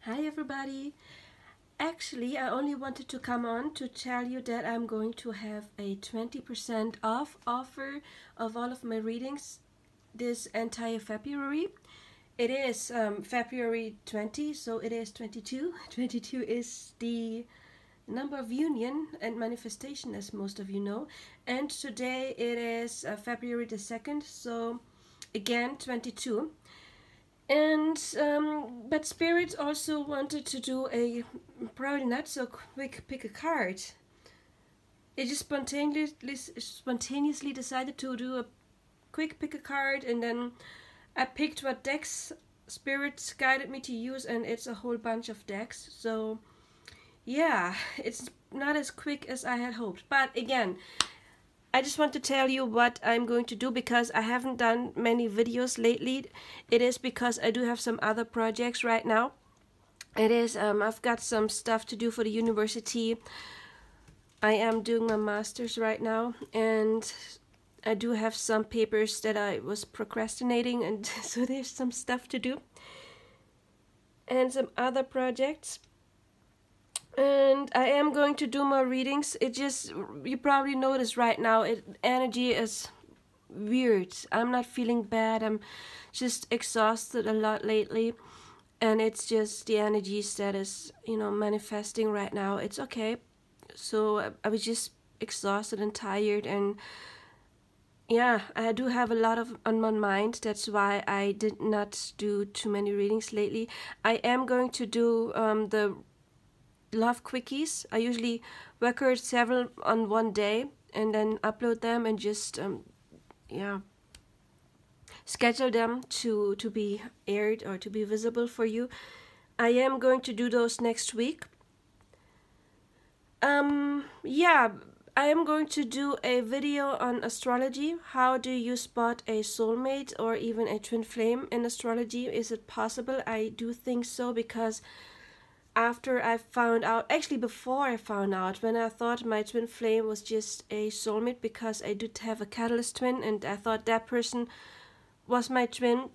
Hi everybody! Actually, I only wanted to come on to tell you that I'm going to have a 20% off offer of all of my readings this entire February. It is February 20, so it is 22. 22 is the number of union and manifestation, as most of you know. And today it is February the 2nd, so again 22. And but Spirit also wanted to do a probably not so quick pick a card. It just spontaneously decided to do a quick pick a card, and then I picked what decks Spirit guided me to use, and it's a whole bunch of decks. So yeah, it's not as quick as I had hoped. But again, I just want to tell you what I'm going to do because I haven't done many videos lately. It is because I do have some other projects right now. It is, I've got some stuff to do for the university. I am doing my master's right now, and I do have some papers that I was procrastinating, and so there's some stuff to do. And some other projects. And I am going to do more readings. It just, you probably notice right now, energy is weird. I'm not feeling bad. I'm just exhausted a lot lately. And it's just the energies that is, manifesting right now. It's okay. So I was just exhausted and tired. And yeah, I do have a lot on my mind. That's why I did not do too many readings lately. I am going to do the love quickies. I usually record several on one day and then upload them and just schedule them to be aired or to be visible for you. I am going to do those next week. I am going to do a video on astrology. How do you spot a soulmate or even a twin flame in astrology? Is it possible? I do think so, because after I found out, actually before I found out, when I thought my twin flame was just a soulmate because I did have a catalyst twin and I thought that person was my twin,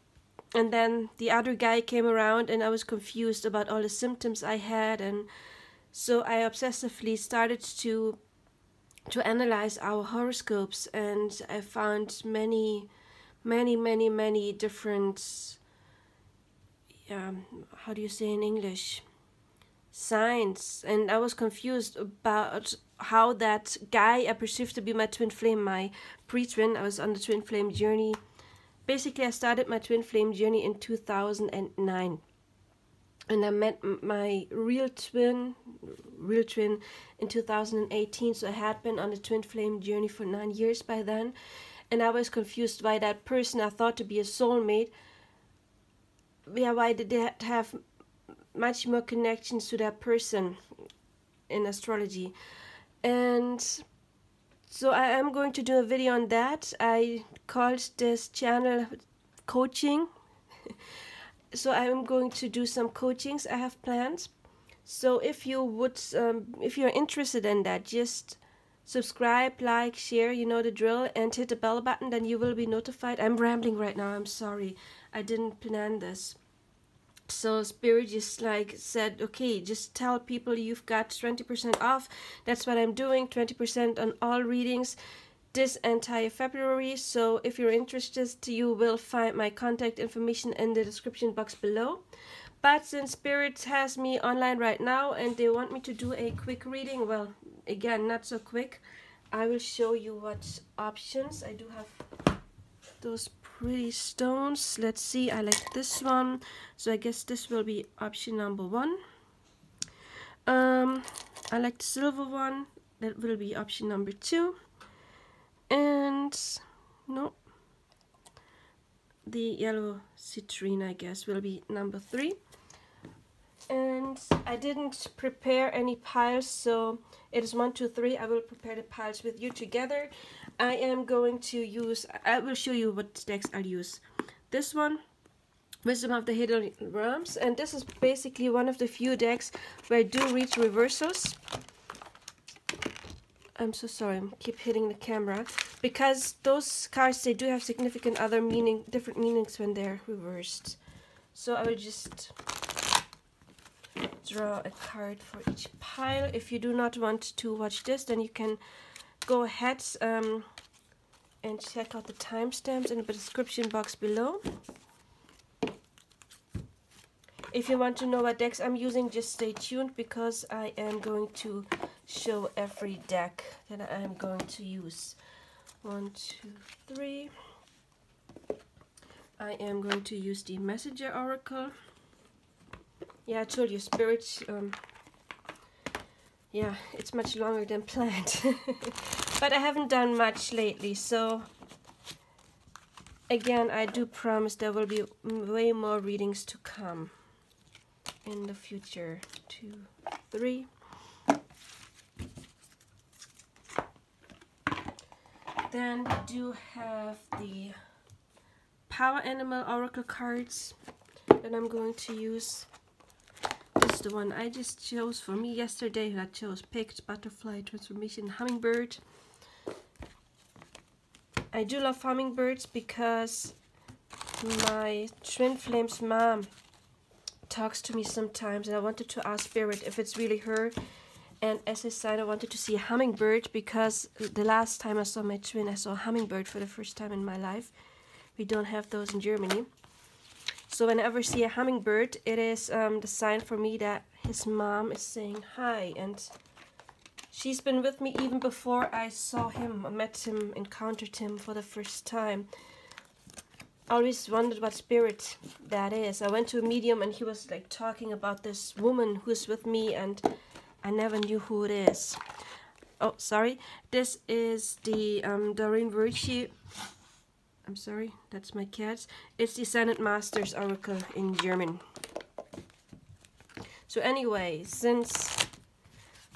and then the other guy came around and I was confused about all the symptoms I had, and so I obsessively started to analyze our horoscopes, and I found many different, how do you say in English, signs, and I was confused about how that guy I perceived to be my twin flame, my pre-twin. I was on the twin flame journey. Basically, I started my twin flame journey in 2009, and I met my real twin in 2018. So I had been on the twin flame journey for 9 years by then, and I was confused why that person I thought to be a soulmate, why did they have much more connections to that person in astrology. And so I am going to do a video on that. I called this channel coaching. So I am going to do some coachings I have planned. So if you would, if you're interested in that, just subscribe, like, share, you know the drill, and hit the bell button, then you will be notified. I'm rambling right now, I'm sorry. I didn't plan this. So Spirit just said, okay, just tell people you've got 20% off. That's what I'm doing, 20% on all readings this entire February. So if you're interested, you will find my contact information in the description box below. But since Spirit has me online right now and they want me to do a quick reading, well, again, not so quick, I will show you what options. I do have those pretty stones. Let's see, I like this one, so I guess this will be option number 1. I like the silver one, that will be option number 2. And no, the yellow citrine, I guess, will be number 3. And I didn't prepare any piles, so it is 1, 2, 3. I will prepare the piles with you together. I am going to use, I will show you what decks I'll use. This one, Wisdom of the Hidden Realms, and this is basically one of the few decks where I do read reversals. I'm so sorry, I keep hitting the camera, because those cards, they do have significant other different meanings when they're reversed. So I will just draw a card for each pile. If you do not want to watch this, then you can go ahead and check out the timestamps in the description box below. If you want to know what decks I'm using, just stay tuned, because I am going to show every deck that I am going to use. 1, 2, 3. I am going to use the Messenger Oracle. Yeah, I told you, Spirit, yeah, it's much longer than planned. But I haven't done much lately, so again, I do promise there will be way more readings to come in the future. 2, 3. Then we do have the Power Animal Oracle cards that I'm going to use. This is the one I just chose for me yesterday. I chose Picked, Butterfly, Transformation, Hummingbird. I do love hummingbirds because my twin flame's mom talks to me sometimes, and I wanted to ask Spirit if it's really her. And as a sign, I wanted to see a hummingbird, because the last time I saw my twin, I saw a hummingbird for the first time in my life. We don't have those in Germany. So whenever I see a hummingbird, it is the sign for me that his mom is saying hi. And she's been with me even before I saw him, met him, encountered him for the first time. I always wondered what spirit that is. I went to a medium and he was like talking about this woman who's with me, and I never knew who it is. Oh, sorry. This is the Doreen Virtue. I'm sorry, that's my cats. It's the Ascended Masters Oracle in German. So anyway, since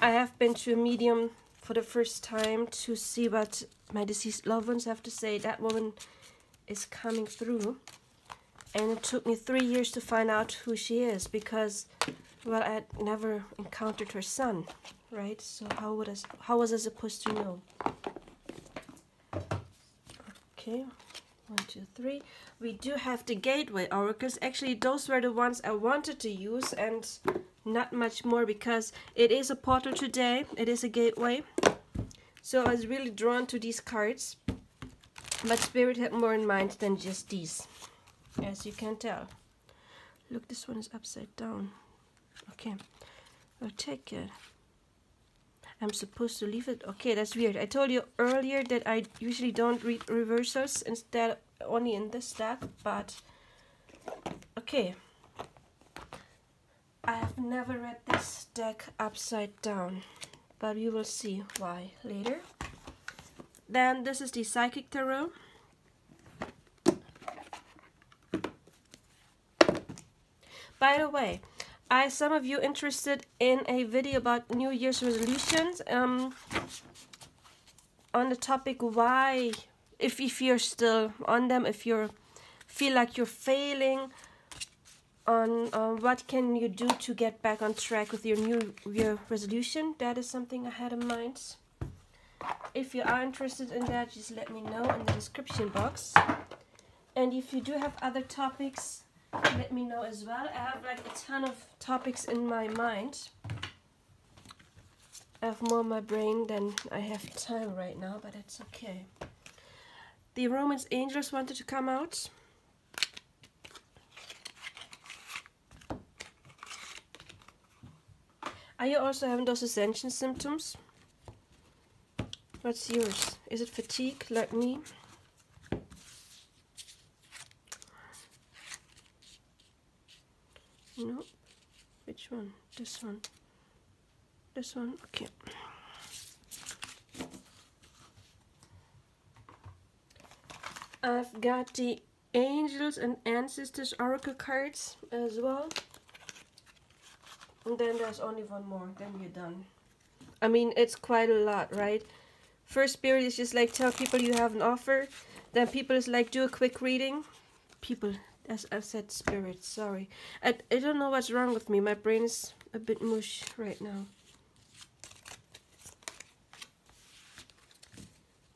I have been to a medium for the first time to see what my deceased loved ones have to say, that woman is coming through. And it took me 3 years to find out who she is, because, well, I had never encountered her son, right? So how was I supposed to know? Okay. 1, 2, 3. We do have the Gateway Oracles. Actually, those were the ones I wanted to use, and not much more, because it is a portal today. It is a gateway. So I was really drawn to these cards. But Spirit had more in mind than just these, as you can tell. Look, this one is upside down. Okay, I'll take it. I'm supposed to leave it. Okay, that's weird. I told you earlier that I usually don't read reversals, instead only in this deck, but okay. I have never read this deck upside down, but you will see why later. Then this is the Psychic Tarot. By the way, some of you interested in a video about New Year's resolutions, on the topic why, if you're still on them, if you feel like you're failing, on what can you do to get back on track with your New Year resolution. That is something I had in mind. If you are interested in that, just let me know in the description box. And if you do have other topics, let me know as well. I have like a ton of topics in my mind. I have more in my brain than I have time right now, but that's okay. The Romance Angels wanted to come out. Are you also having those ascension symptoms? What's yours? Is it fatigue like me? No. Which one? This one. This one? Okay. I've got the Angels and Ancestors Oracle cards as well. And then there's only one more, then you're done. I mean, it's quite a lot, right? First Spirit is just like tell people you have an offer. Then people is like do a quick reading. People, as I said, Spirit, sorry. I don't know what's wrong with me. My brain is a bit mush right now.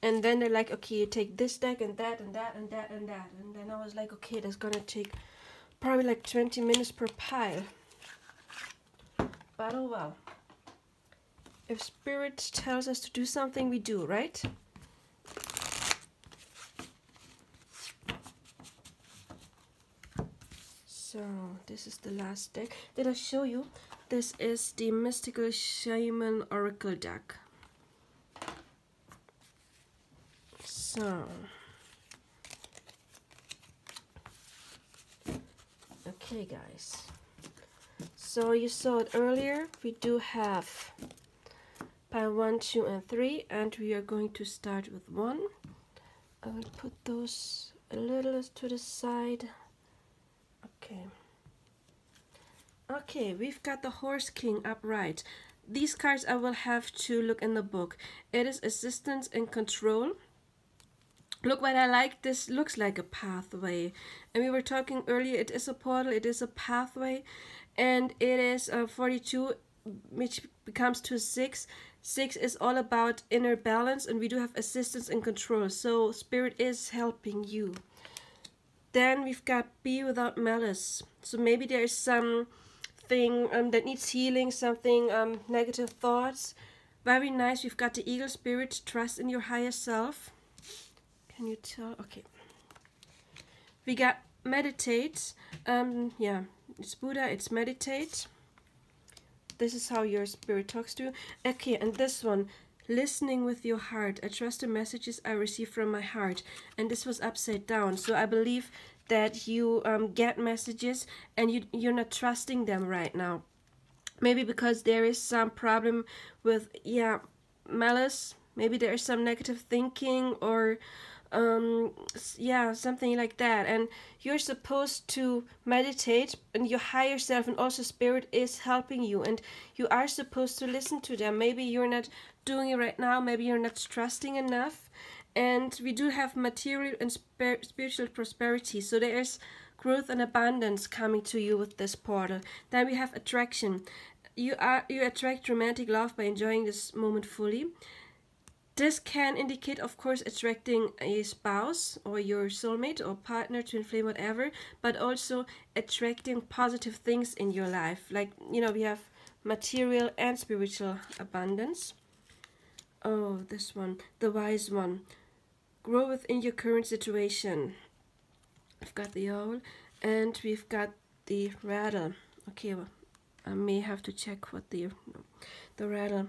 And then they're like, okay, you take this deck and that and that and that and that. And then I was like, okay, that's gonna take probably like 20 minutes per pile. But oh well. If Spirit tells us to do something, we do, right? So, this is the last deck. Did I show you? This is the Mystical Shaman Oracle deck. So, okay guys. So you saw it earlier. We do have pile 1, 2, and 3, and we are going to start with 1. I will put those a little to the side. Okay. Okay, we've got the Horse King upright. These cards I will have to look in the book. It is assistance and control. Look what I like. This looks like a pathway. And we were talking earlier, it is a portal, it is a pathway. And it is 42, which becomes to 6. 6 is all about inner balance, and we do have assistance and control. So Spirit is helping you. Then we've got be without malice. So maybe there's something that needs healing, something negative thoughts. Very nice. We've got the Eagle Spirit, trust in your higher self. Can you tell? Okay. We got meditate. Yeah, it's Buddha, it's meditate. This is how your spirit talks to you. Okay, and this one, listening with your heart. I trust the messages I receive from my heart. And this was upside down. So I believe that you get messages and you're not trusting them right now. Maybe because there is some problem with, yeah, malice. Maybe there is some negative thinking or yeah, something like that. And you're supposed to meditate, and your higher self and also Spirit is helping you, and you are supposed to listen to them. Maybe you're not doing it right now, maybe you're not trusting enough. And we do have material and spiritual prosperity, so there is growth and abundance coming to you with this portal. Then we have attraction. You attract romantic love by enjoying this moment fully. This can indicate, of course, attracting a spouse or your soulmate or partner, twin flame, whatever, but also attracting positive things in your life. Like, you know, we have material and spiritual abundance. Oh, this one, the wise one. Grow within your current situation. We've got the owl and we've got the rattle. Okay, well, I may have to check what the rattle.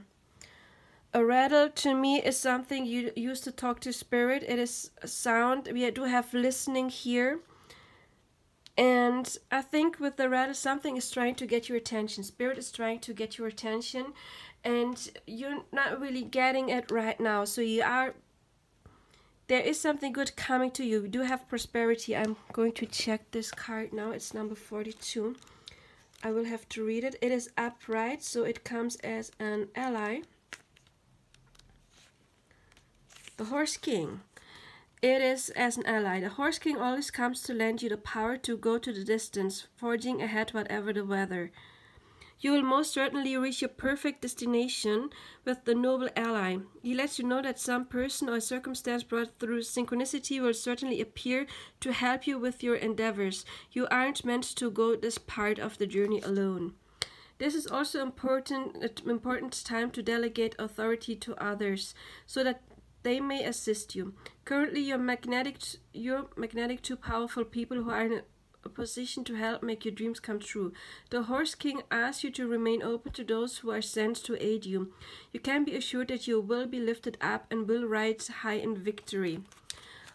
A rattle to me is something you use to talk to Spirit. It is a sound. We do have listening here. And I think with the rattle, something is trying to get your attention. Spirit is trying to get your attention. And you're not really getting it right now. So there is something good coming to you. We do have prosperity. I'm going to check this card now. It's number 42. I will have to read it. It is upright, so it comes as an ally. The Horse King. It is as an ally. The Horse King always comes to lend you the power to go to the distance, forging ahead whatever the weather. You will most certainly reach your perfect destination with the noble ally. He lets you know that some person or circumstance brought through synchronicity will certainly appear to help you with your endeavors. You aren't meant to go this part of the journey alone. This is also important time to delegate authority to others so that they may assist you. Currently, you're magnetic to powerful people who are in a position to help make your dreams come true. The Horse King asks you to remain open to those who are sent to aid you. You can be assured that you will be lifted up and will rise high in victory.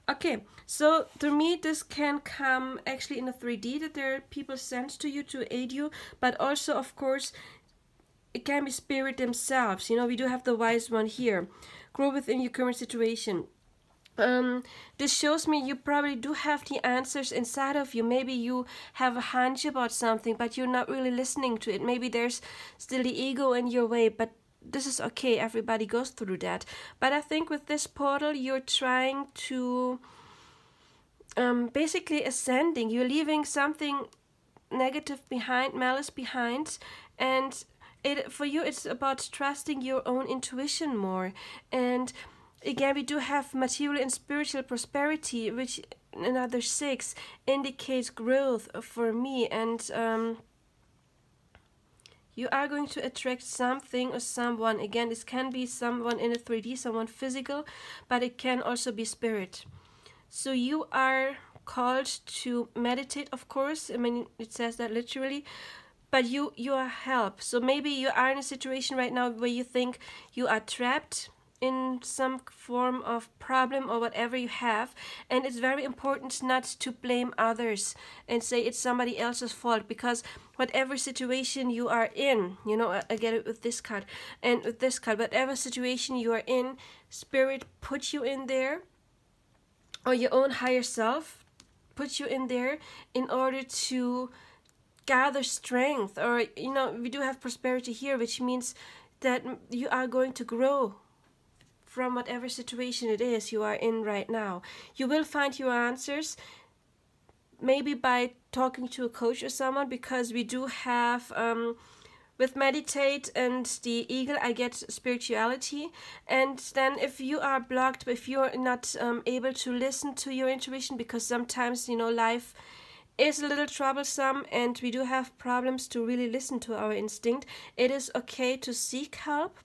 Okay, so to me this can come actually in a 3D, that there are people sent to you to aid you, but also of course it can be Spirit themselves. You know, we do have the wise one here. Grow within your current situation. This shows me you probably do have the answers inside of you. Maybe you have a hunch about something, but you're not really listening to it. Maybe there's still the ego in your way, but this is okay. Everybody goes through that. But I think with this portal, you're trying to basically ascending. You're leaving something negative behind, malice behind, and for you, it's about trusting your own intuition more. And again, we do have material and spiritual prosperity, which another 6 indicates growth for me. And You are going to attract something or someone. Again, this can be someone in a 3D, someone physical, but it can also be spirit. So you are called to meditate, of course. I mean, it says that literally. But you are help. So maybe you are in a situation right now where you think you are trapped in some form of problem or whatever you have, and it's very important not to blame others and say it's somebody else's fault, because whatever situation you are in, you know, I get it with this card and with this card, whatever situation you are in, spirit put you in there, or your own higher self put you in there in order to gather strength. Or, you know, we do have prosperity here, which means that you are going to grow from whatever situation it is you are in right now. You will find your answers, maybe by talking to a coach or someone, because we do have with meditate and the eagle, I get spirituality. And then if you are blocked, if you are not able to listen to your intuition, because sometimes, you know, life is a little troublesome and we do have problems to really listen to our instinct, it is okay to seek help.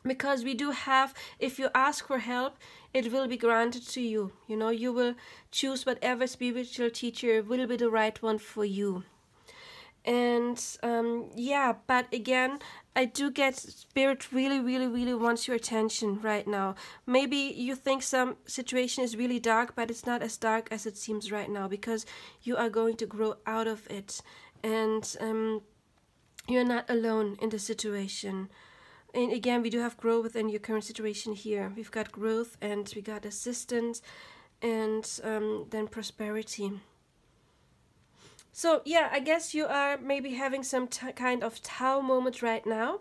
Because we do have, if you ask for help, it will be granted to you. You know, you will choose whatever spiritual teacher will be the right one for you. And yeah, but again, I do get spirit really, really, really wants your attention right now. Maybe you think some situation is really dark, but it's not as dark as it seems right now, because you are going to grow out of it. And you're not alone in the situation. And again, we do have growth within your current situation here. We've got growth, and we got assistance, and then prosperity. So yeah, I guess you are maybe having some kind of Tao moment right now.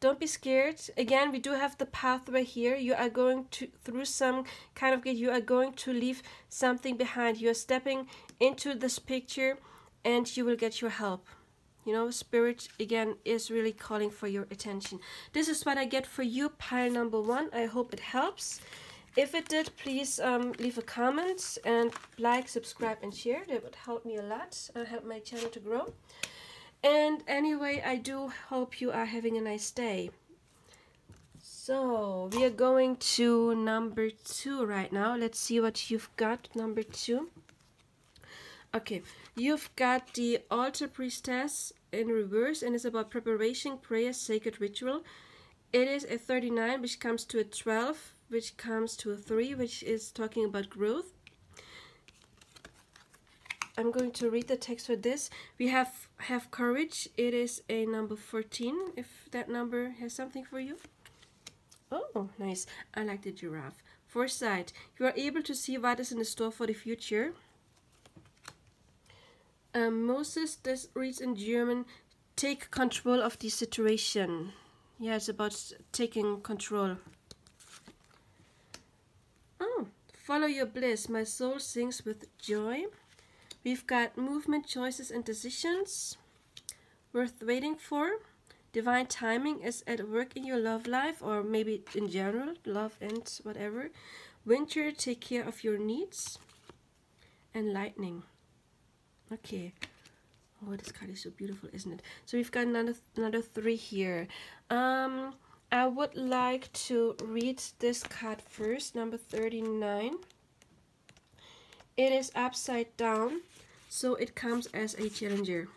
Don't be scared. Again, we do have the pathway here. You are going to, through some kind of gate, you are going to leave something behind. You are stepping into this picture, and you will get your help. You know, spirit, again, is really calling for your attention. This is what I get for you, pile number 1. I hope it helps. If it did, please leave a comment and like, subscribe, and share. That would help me a lot, help my channel to grow. And anyway, I do hope you are having a nice day. So, we are going to number 2 right now. Let's see what you've got, number 2. Okay, you've got the Altar Priestess in reverse, and it's about preparation, prayer, sacred ritual. It is a 39, which comes to a 12, which comes to a 3, which is talking about growth. I'm going to read the text for this. We have courage. It is a number 14, if that number has something for you. Oh, nice. I like the giraffe. Foresight. You are able to see what is in the store for the future. Moses, this reads in German, take control of the situation. Yeah, it's about taking control. Oh, follow your bliss. My soul sings with joy. We've got movement, choices, and decisions worth waiting for. Divine timing is at work in your love life, or maybe in general, love and whatever. Winter, take care of your needs. And lightning. Okay. Oh, this card is so beautiful, isn't it? So we've got another 3 here. I would like to read this card first, number 39. It is upside down, so it comes as a challenger.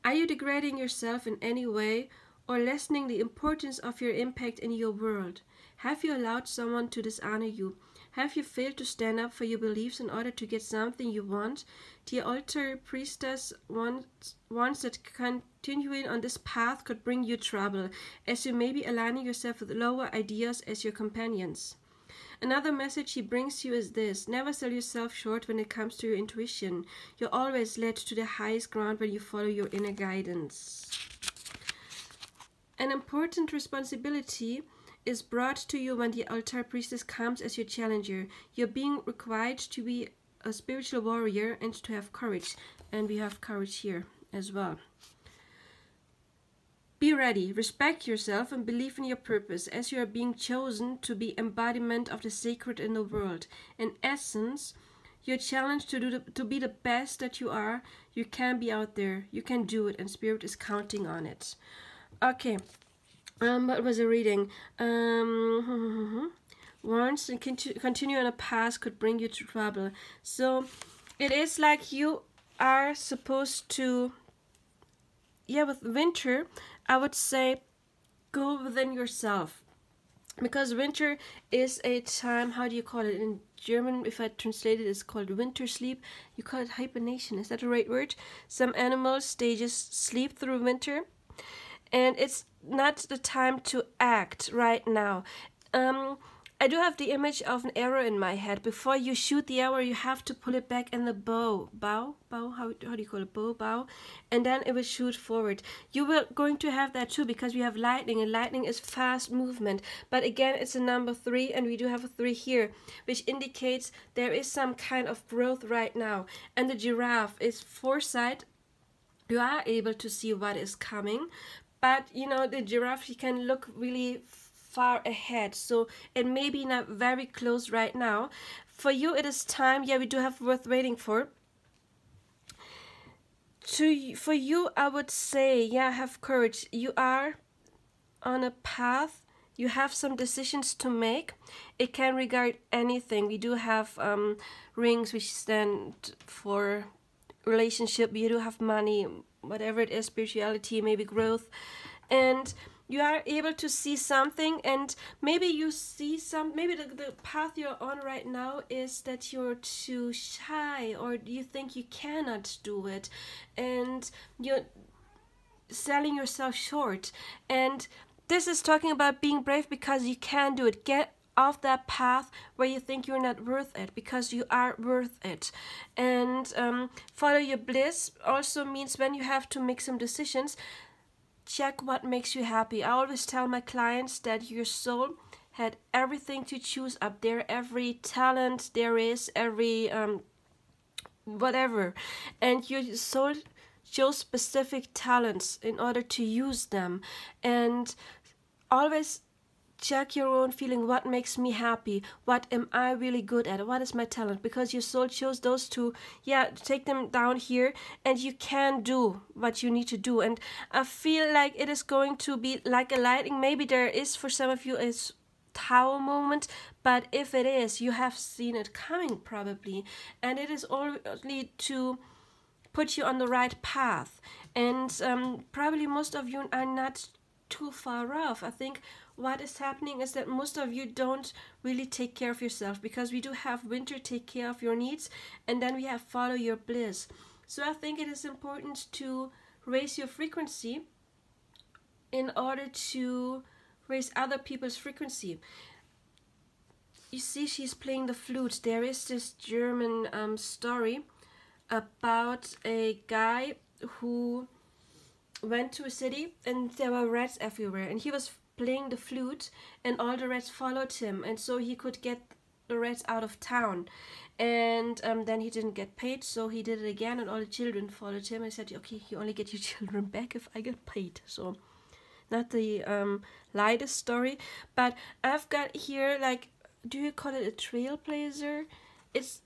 Are you degrading yourself in any way, or lessening the importance of your impact in your world? Have you allowed someone to dishonor you? Have you failed to stand up for your beliefs in order to get something you want? The Altar Priestess wants that continuing on this path could bring you trouble, as you may be aligning yourself with lower ideas as your companions. Another message he brings you is this: never sell yourself short when it comes to your intuition. You're always led to the highest ground when you follow your inner guidance. An important responsibility is brought to you when the Altar Priestess comes as your challenger. You're being required to be a spiritual warrior and to have courage. And we have courage here as well. Be ready, respect yourself, and believe in your purpose, as you are being chosen to be embodiment of the sacred in the world. In essence, You're challenged to be the best that you are. You can be out there. You can do it, and Spirit is counting on it. Okay. What was I reading? Once and continue on a path could bring you to trouble. So it is like you are supposed to, yeah, with winter, I would say go within yourself. Because winter is a time, how do you call it in German? If I translate it, it's called winter sleep. You call it hibernation. Is that the right word? Some animals, they just sleep through winter. And it's not the time to act right now. I do have the image of an arrow in my head. Before you shoot the arrow, you have to pull it back in the bow. How do you call it? Bow. And then it will shoot forward. You will going to have that too, because we have lightning, and lightning is fast movement. But again, it's a number 3, and we do have a 3 here, which indicates there is some kind of growth right now. And the giraffe is foresight. You are able to see what is coming. But, you know, the giraffe, he can look really far ahead, so it may be not very close right now. For you, it is time. Yeah, we do have worth waiting for. For you, I would say, yeah, have courage. You are on a path. You have some decisions to make. It can regard anything. We do have rings which stand for relationship. We do have money, whatever it is, spirituality, maybe growth, and you are able to see something. And maybe you see maybe the path you're on right now is that you're too shy, or you think you cannot do it, and you're selling yourself short. And this is talking about being brave, because you can do it. Get off that path where you think you're not worth it, because you are worth it. And follow your bliss also means when you have to make some decisions, check what makes you happy. I always tell my clients that your soul had everything to choose up there, every talent there is, every whatever, and your soul chose specific talents in order to use them. And always check your own feeling. What makes me happy? What am I really good at? What is my talent? Because your soul chose those two. Yeah, take them down here, and you can do what you need to do. And I feel like it is going to be like a lightning. Maybe there is for some of you a tower moment, but if it is, you have seen it coming probably, and it is only to put you on the right path. And probably most of you are not too far off. I think what is happening is that most of you don't really take care of yourself, because we do have winter, take care of your needs, and then we have follow your bliss. So I think it is important to raise your frequency in order to raise other people's frequency. You see, she's playing the flute. There is this German story about a guy who went to a city, and there were rats everywhere, and he was playing the flute, and all the rats followed him, and so he could get the rats out of town. And then he didn't get paid, so he did it again, and all the children followed him. I said, okay, you only get your children back if I get paid. So not the lightest story, but I've got here, like, do you call it a trailblazer? It's,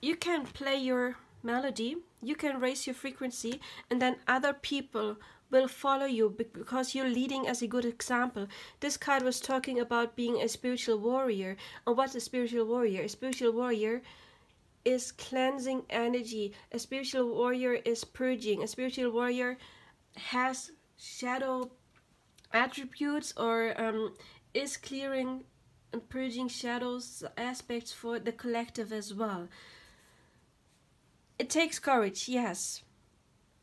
you can play your melody, you can raise your frequency, and then other people will follow you because you're leading as a good example. This card was talking about being a spiritual warrior. And what's a spiritual warrior? A spiritual warrior is cleansing energy. A spiritual warrior is purging. A spiritual warrior has shadow attributes, or is clearing and purging shadows aspects for the collective as well. It takes courage, yes,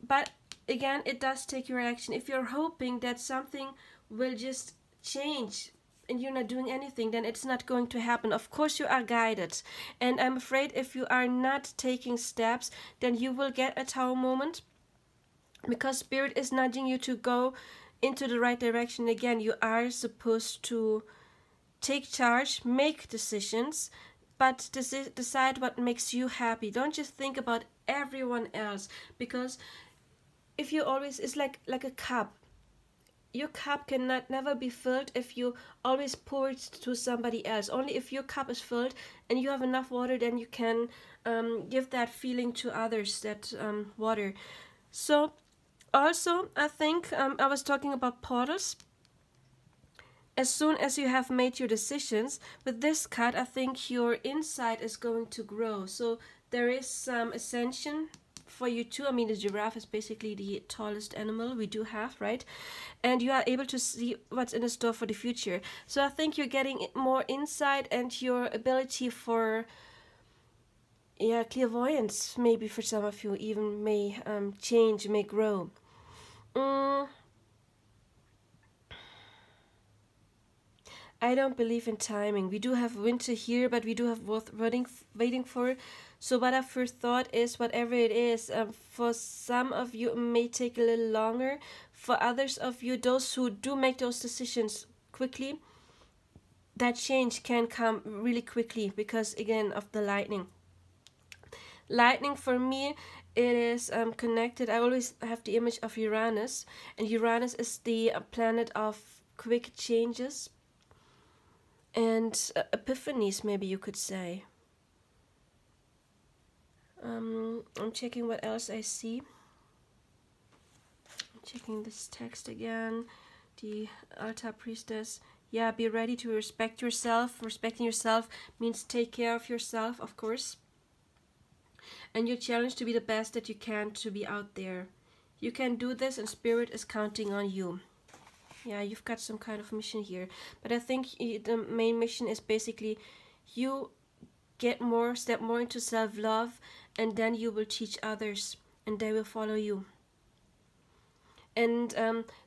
but again, it does take your action. If you're hoping that something will just change and you're not doing anything, then it's not going to happen. Of course you are guided, and I'm afraid if you are not taking steps, then you will get a tower moment, because Spirit is nudging you to go into the right direction. Again, you are supposed to take charge, make decisions, but decide what makes you happy. Don't just think about everyone else, because if you always, it's like a cup. your cup cannot never be filled if you always pour it to somebody else. Only if your cup is filled and you have enough water, then you can give that feeling to others, that water. So also, I think I was talking about portals. As soon as you have made your decisions with this card, I think your insight is going to grow. So there is some ascension for you too. I mean, the giraffe is basically the tallest animal we do have, right? And you are able to see what's in the store for the future. So I think you're getting more insight, and your ability for, yeah, clairvoyance, maybe for some of you, even may change, may grow. I don't believe in timing. We do have winter here, but we do have both waiting for. So what I first thought is, whatever it is, for some of you it may take a little longer. For others of you, those who do make those decisions quickly, that change can come really quickly because, again, of the lightning. Lightning for me, it is connected. I always have the image of Uranus, and Uranus is the planet of quick changes and epiphanies, maybe you could say. I'm checking what else I see. I'm checking this text again. The Altar Priestess. Yeah, be ready to respect yourself. Respecting yourself means take care of yourself, of course. And you're challenged to be the best that you can, to be out there. You can do this, and Spirit is counting on you. Yeah, you've got some kind of mission here. But I think the main mission is basically you step more into self-love, and then you will teach others, and they will follow you. And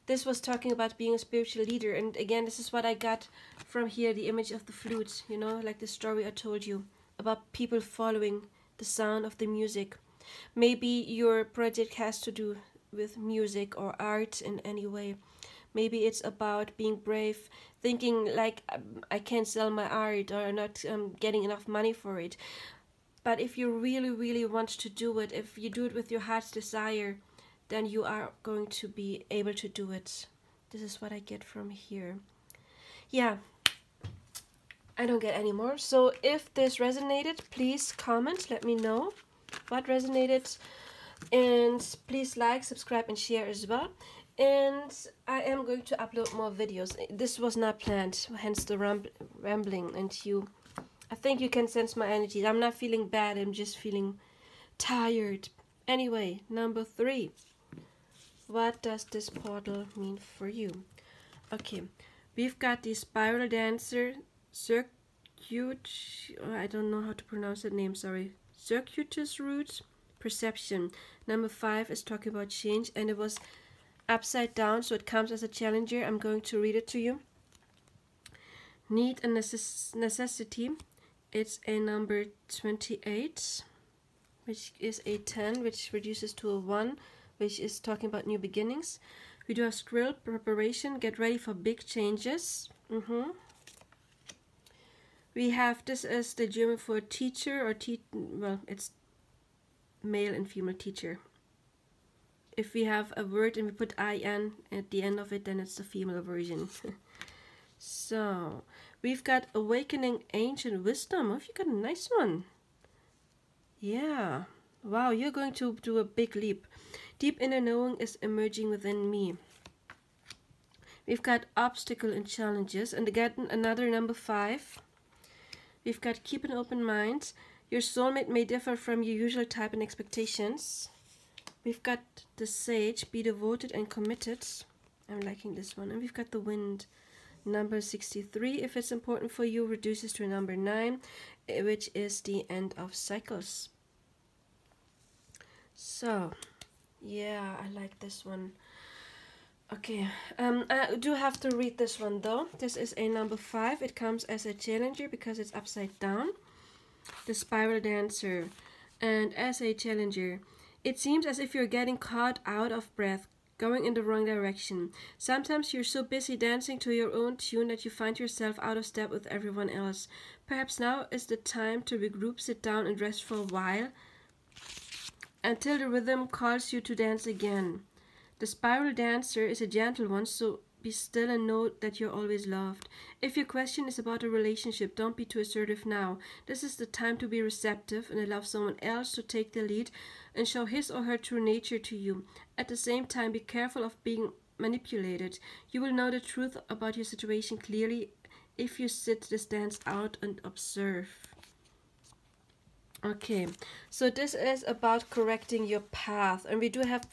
this was talking about being a spiritual leader. And again, this is what I got from here, the image of the flute, you know, like the story I told you about people following the sound of the music. Maybe your project has to do with music or art in any way. Maybe it's about being brave, thinking like, I can't sell my art, or not getting enough money for it. But if you really, really want to do it, if you do it with your heart's desire, then you are going to be able to do it. This is what I get from here. Yeah, I don't get any more. So if this resonated, please comment, let me know what resonated. And please like, subscribe, and share as well. And I am going to upload more videos. This was not planned, hence the rambling. And I think you can sense my energy. I'm not feeling bad, I'm just feeling tired. Anyway, number 3. What does this portal mean for you? Okay, we've got the Spiral Dancer, I don't know how to pronounce that name, sorry. Circuitous Root, Perception. Number 5 is talking about change, and it was upside down, so it comes as a challenger. I'm going to read it to you. Need and necessity. It's a number 28, which is a 10, which reduces to a 1, which is talking about new beginnings. We do have Skrill, preparation, get ready for big changes. We have, this is the German for teacher, or well, it's male and female teacher. If we have a word and we put IN at the end of it, then it's the female version. So, we've got Awakening Ancient Wisdom. Oh, you got a nice one. Yeah. Wow, you're going to do a big leap. Deep inner knowing is emerging within me. We've got Obstacle and Challenges. And again, another number 5. We've got Keep an Open Mind. Your soulmate may differ from your usual type and expectations. We've got the Sage, be devoted and committed. I'm liking this one. And we've got the Wind, number 63. If it's important for you, reduces to number 9, which is the end of cycles. So, yeah, I like this one. Okay, I do have to read this one though. This is a number 5. It comes as a challenger because it's upside down. The Spiral Dancer. And as a challenger, it seems as if you're getting caught out of breath, going in the wrong direction. Sometimes you're so busy dancing to your own tune that you find yourself out of step with everyone else. Perhaps now is the time to regroup, sit down and rest for a while, until the rhythm calls you to dance again. The Spiral Dancer is a gentle one, so be still and know that you're always loved. If your question is about a relationship, don't be too assertive now. This is the time to be receptive and allow someone else to take the lead and show his or her true nature to you. At the same time, be careful of being manipulated. You will know the truth about your situation clearly if you sit the dance out and observe. Okay, so this is about correcting your path, and we do have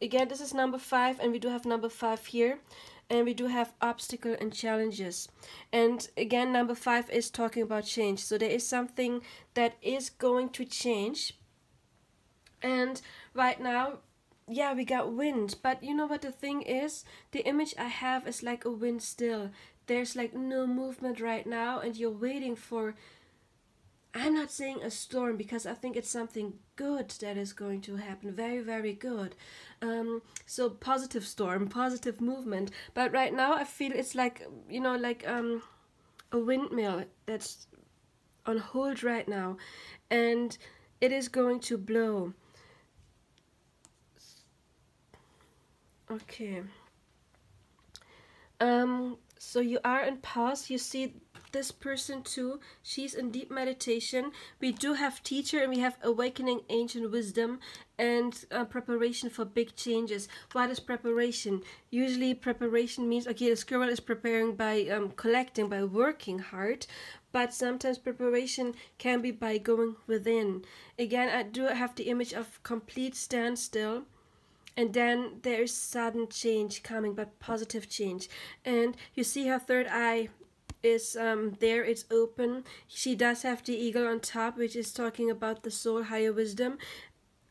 again, this is number 5, and we do have number 5 here, and we do have obstacle and challenges. And again, number 5 is talking about change. So there is something that is going to change. And right now, yeah, we got wind. But you know what the thing is? The image I have is like a wind still. There's like no movement right now, and you're waiting for, I'm not saying a storm, because I think it's something good that is going to happen. Very, very good. So positive storm, positive movement. But right now I feel it's like, you know, like a windmill that's on hold right now. And it is going to blow. Okay. So you are in pause. You see this person too. She's in deep meditation. We do have teacher, and we have awakening ancient wisdom, and preparation for big changes. What is preparation? Usually preparation means, okay, the squirrel is preparing by collecting, by working hard. But sometimes preparation can be by going within. Again, I do have the image of complete standstill. And then there is sudden change coming, but positive change. And you see her third eye is there, it's open. She does have the eagle on top, which is talking about the soul, higher wisdom.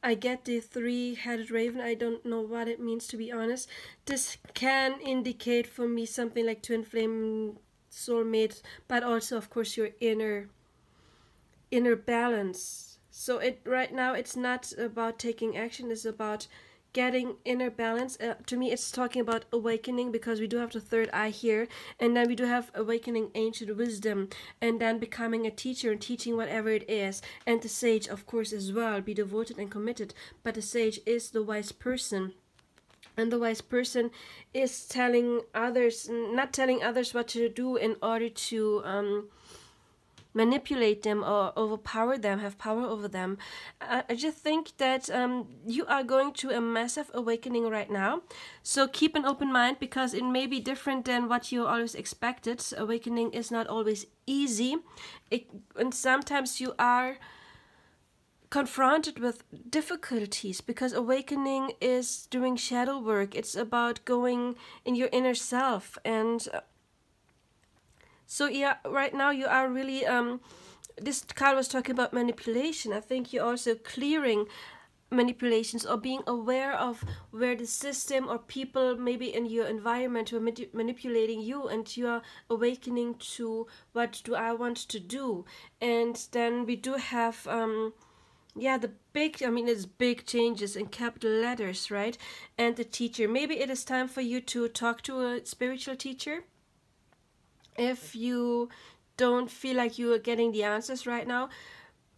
I get the 3-headed raven. I don't know what it means, to be honest. This can indicate for me something like twin flame, soulmate, but also, of course, your inner balance. So it right now, it's not about taking action. It's about getting inner balance. To me, it's talking about awakening, because we do have the third eye here, and then we do have awakening ancient wisdom, and then becoming a teacher and teaching whatever it is. And the sage, of course, as well, be devoted and committed. But the sage is the wise person, and the wise person is telling others, not telling others what to do in order to manipulate them or overpower them, have power over them. I just think that you are going through a massive awakening right now. So keep an open mind, because it may be different than what you always expected. Awakening is not always easy. And sometimes you are confronted with difficulties, because awakening is doing shadow work. It's about going in your inner self. And so yeah, right now you are really, this card was talking about manipulation. I think you're also clearing manipulations, or being aware of where the system or people maybe in your environment were manipulating you, and you are awakening to what do I want to do. And then we do have, yeah, the big, I mean, it's big changes in capital letters, right? And the teacher. Maybe it is time for you to talk to a spiritual teacher. If you don't feel like you are getting the answers right now,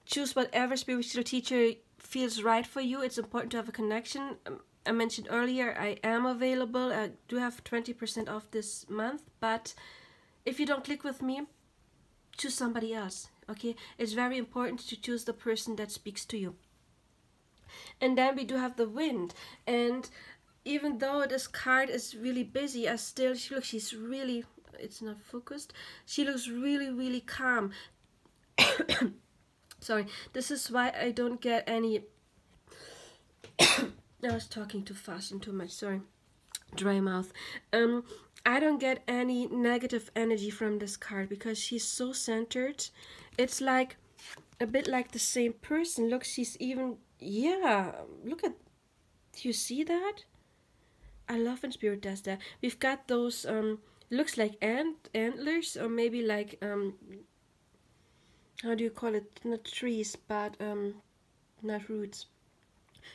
choose whatever spiritual teacher feels right for you. It's important to have a connection. I mentioned earlier, I am available. I do have 20% off this month, but if you don't click with me, choose somebody else, okay? It's very important to choose the person that speaks to you. And then we do have the wind, and even though this card is really busy, I still, look, she's really, it's not focused. She looks really, really calm. Sorry, this is why I don't get any. I was talking too fast and too much. Sorry, dry mouth. I don't get any negative energy from this card, because she's so centered. It's like a bit like the same person. Look, she's even, yeah. Look at, do you see that? I love when Spirit does that. We've got those looks like antlers, or maybe like how do you call it, not trees, but not roots.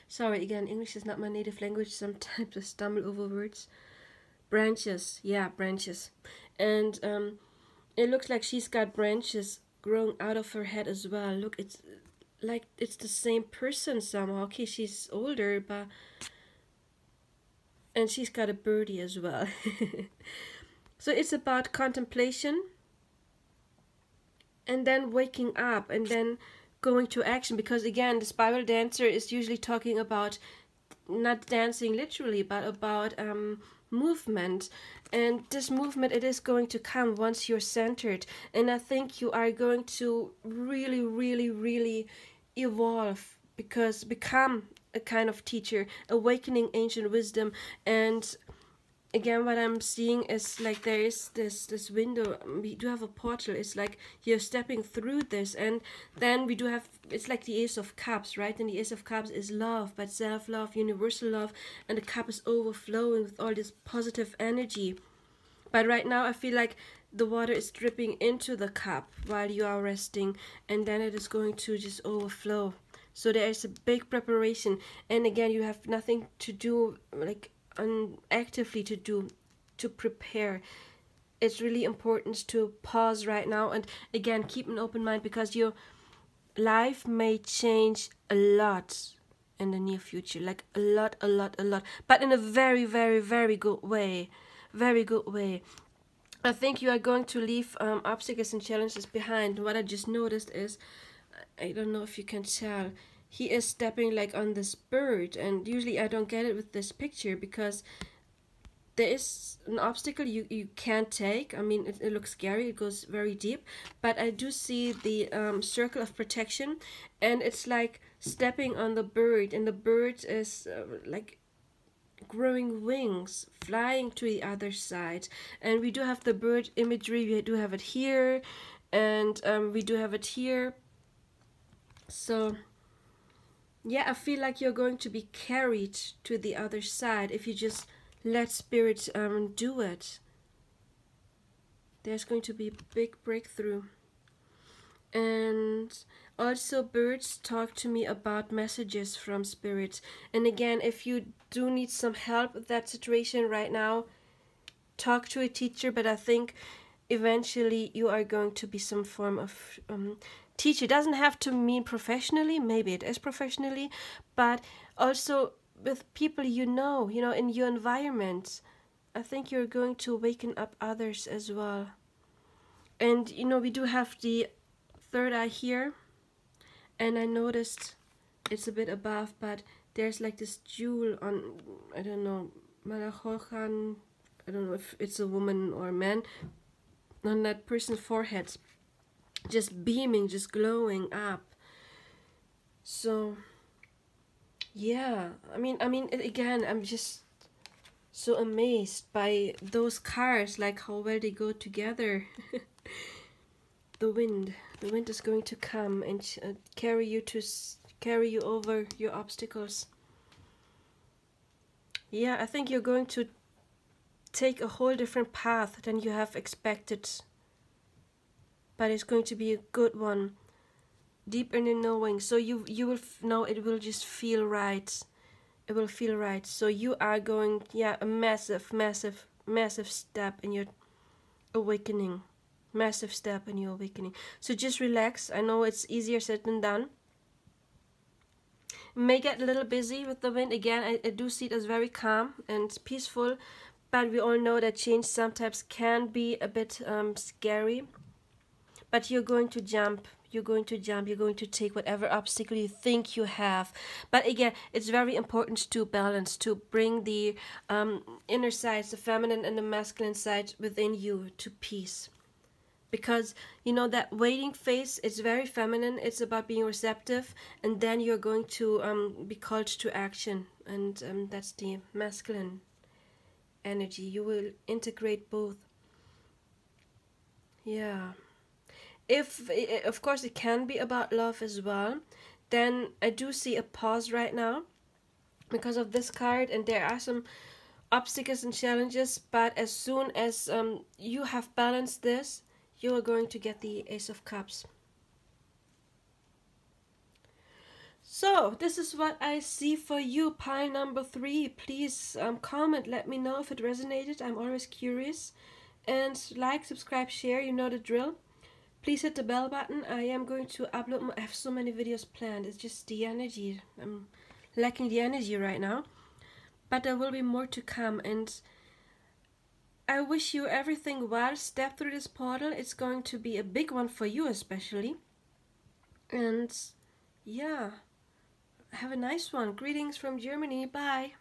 Sorry, again, English is not my native language. Sometimes I stumble over words. Branches, yeah, branches. And it looks like she's got branches growing out of her head as well. Look, it's like it's the same person somehow. Okay, she's older, but And she's got a birdie as well. So it's about contemplation, and then waking up, and then going to action. Because again, the spiral dancer is usually talking about not dancing literally, but about movement. And this movement, it is going to come once you're centered. And I think you are going to really, really, really evolve, because become a kind of teacher, awakening ancient wisdom. And again, what I'm seeing is like there is this window. We do have a portal. It's like you're stepping through this, and then we do have, it's like the Ace of Cups, right? And the Ace of Cups is love, but self-love, universal love, and the cup is overflowing with all this positive energy. But right now I feel like the water is dripping into the cup while you are resting, and then it is going to just overflow. So there is a big preparation, and again, you have nothing to do, like actively to do, to prepare. It's really important to pause right now, and again, keep an open mind, because your life may change a lot in the near future, like a lot, but in a very, very, very good way. Very good way. I think you are going to leave obstacles and challenges behind. What I just noticed is, I don't know if you can tell, he is stepping like on this bird, and usually I don't get it with this picture, because there is an obstacle you can't take. I mean, it looks scary, it goes very deep, but I do see the circle of protection, and it's like stepping on the bird, and the bird is like growing wings, flying to the other side. And we do have the bird imagery, we do have it here, and we do have it here. So yeah, I feel like you're going to be carried to the other side if you just let spirit do it. There's going to be a big breakthrough. And also, birds talk to me about messages from spirit. And again, if you do need some help with that situation right now, talk to a teacher. But I think eventually you are going to be some form of teacher. It doesn't have to mean professionally, maybe it is professionally, but also with people you know, in your environment. I think you're going to awaken up others as well. And we do have the third eye here, and I noticed it's a bit above, but there's like this jewel on, I don't know, Malachochan, I don't know if it's a woman or a man, on that person's forehead, just beaming, just glowing up. So yeah, I mean again, I'm just so amazed by those cars, like how well they go together. The wind is going to come and carry you over your obstacles. Yeah, I think you're going to take a whole different path than you have expected, but it's going to be a good one, deep in the knowing. So you will know, it will just feel right. It will feel right. So you are going, yeah, a massive step in your awakening. Massive step in your awakening. So just relax. I know it's easier said than done. May get a little busy with the wind. Again, I do see it as very calm and peaceful, but we all know that change sometimes can be a bit scary. But you're going to jump. You're going to take whatever obstacle you think you have. But again, it's very important to balance, to bring the inner sides, the feminine and the masculine side within you, to peace. Because that waiting phase, it's very feminine, it's about being receptive, and then you're going to be called to action, and that's the masculine energy. You will integrate both. Yeah. If of course it can be about love as well, then I do see a pause right now because of this card, and there are some obstacles and challenges, but as soon as you have balanced this, you are going to get the Ace of Cups. So this is what I see for you, pile number 3. Please comment, let me know if it resonated. I'm always curious. And like, subscribe, share, you know the drill. Please hit the bell button. I am going to upload I have so many videos planned. It's just the energy. I'm lacking the energy right now. but there will be more to come, and I wish you everything well. Step through this portal. It's going to be a big one for you especially. And yeah, have a nice one. Greetings from Germany. Bye.